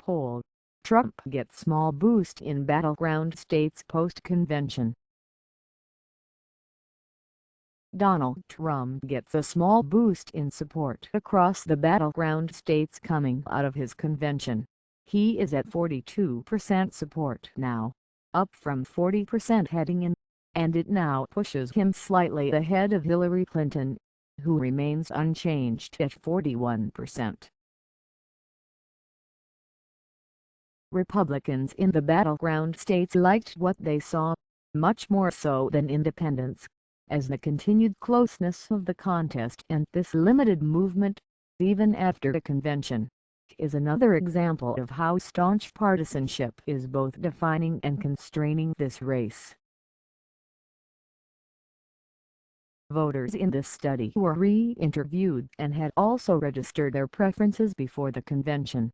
poll, Trump gets small boost in battleground states post-convention. Donald Trump gets a small boost in support across the battleground states coming out of his convention. He is at 42% support now, up from 40% heading in, and it now pushes him slightly ahead of Hillary Clinton, who remains unchanged at 41%. Republicans in the battleground states liked what they saw, much more so than independents, as the continued closeness of the contest and this limited movement, even after the convention, is another example of how staunch partisanship is both defining and constraining this race. Voters in this study were re-interviewed and had also registered their preferences before the convention.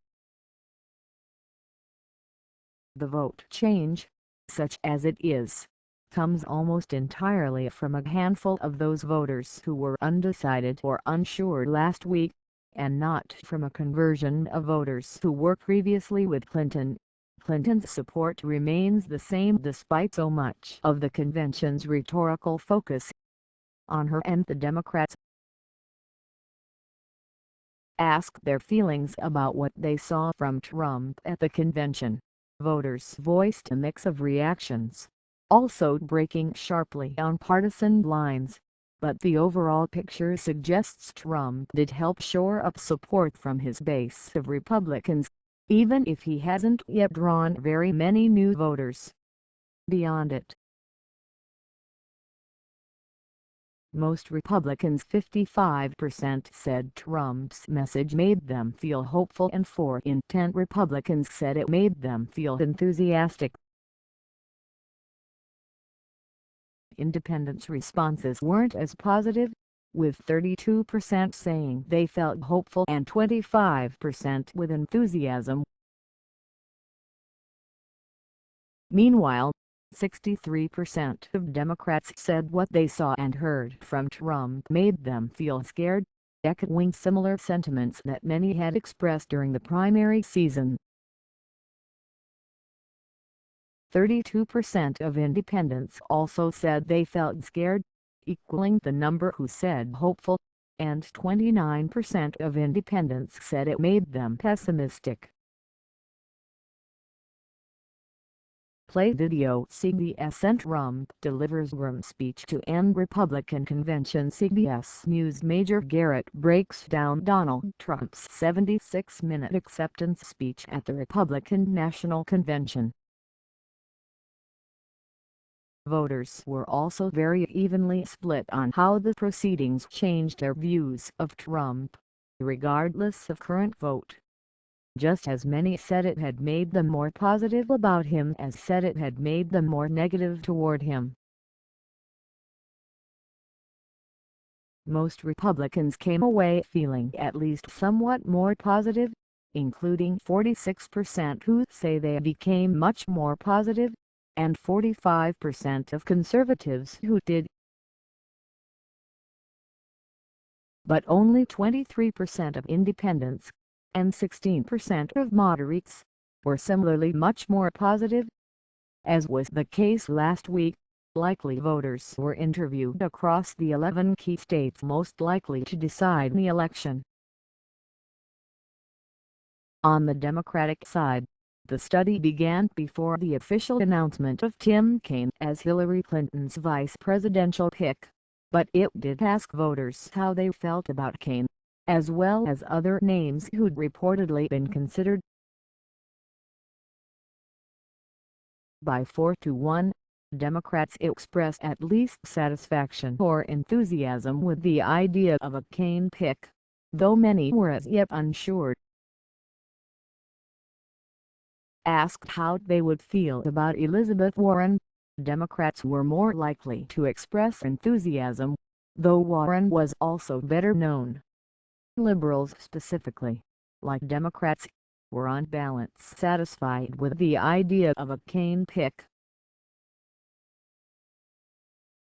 The vote change, such as it is, comes almost entirely from a handful of those voters who were undecided or unsure last week, and not from a conversion of voters who were previously with Clinton. Clinton's support remains the same despite so much of the convention's rhetorical focus on her and the Democrats. Asked their feelings about what they saw from Trump at the convention, voters voiced a mix of reactions, also breaking sharply on partisan lines, but the overall picture suggests Trump did help shore up support from his base of Republicans, even if he hasn't yet drawn very many new voters. Beyond it, most Republicans, 55%, said Trump's message made them feel hopeful, and 4 in 10 Republicans said it made them feel enthusiastic. Independents' responses weren't as positive, with 32% saying they felt hopeful and 25% with enthusiasm. Meanwhile, 63% of Democrats said what they saw and heard from Trump made them feel scared, echoing similar sentiments that many had expressed during the primary season. 32% of independents also said they felt scared, equaling the number who said hopeful, and 29% of independents said it made them pessimistic. Play video. CBSN Trump delivers grim speech to end Republican convention. CBS News Major Garrett breaks down Donald Trump's 76-minute acceptance speech at the Republican National Convention. Voters were also very evenly split on how the proceedings changed their views of Trump, regardless of current vote. Just as many said it had made them more positive about him as said it had made them more negative toward him. Most Republicans came away feeling at least somewhat more positive, including 46% who say they became much more positive, and 45% of conservatives who did. But only 23% of independents, and 16% of moderates, were similarly much more positive. As was the case last week, likely voters were interviewed across the 11 key states most likely to decide the election. On the Democratic side, the study began before the official announcement of Tim Kane as Hillary Clinton's vice presidential pick, but it did ask voters how they felt about Kaine, as well as other names who'd reportedly been considered. By 4-1, Democrats expressed at least satisfaction or enthusiasm with the idea of a Kaine pick, though many were as yet unsure. Asked how they would feel about Elizabeth Warren, Democrats were more likely to express enthusiasm, though Warren was also better known. Liberals specifically, like Democrats, were on balance satisfied with the idea of a Kaine pick.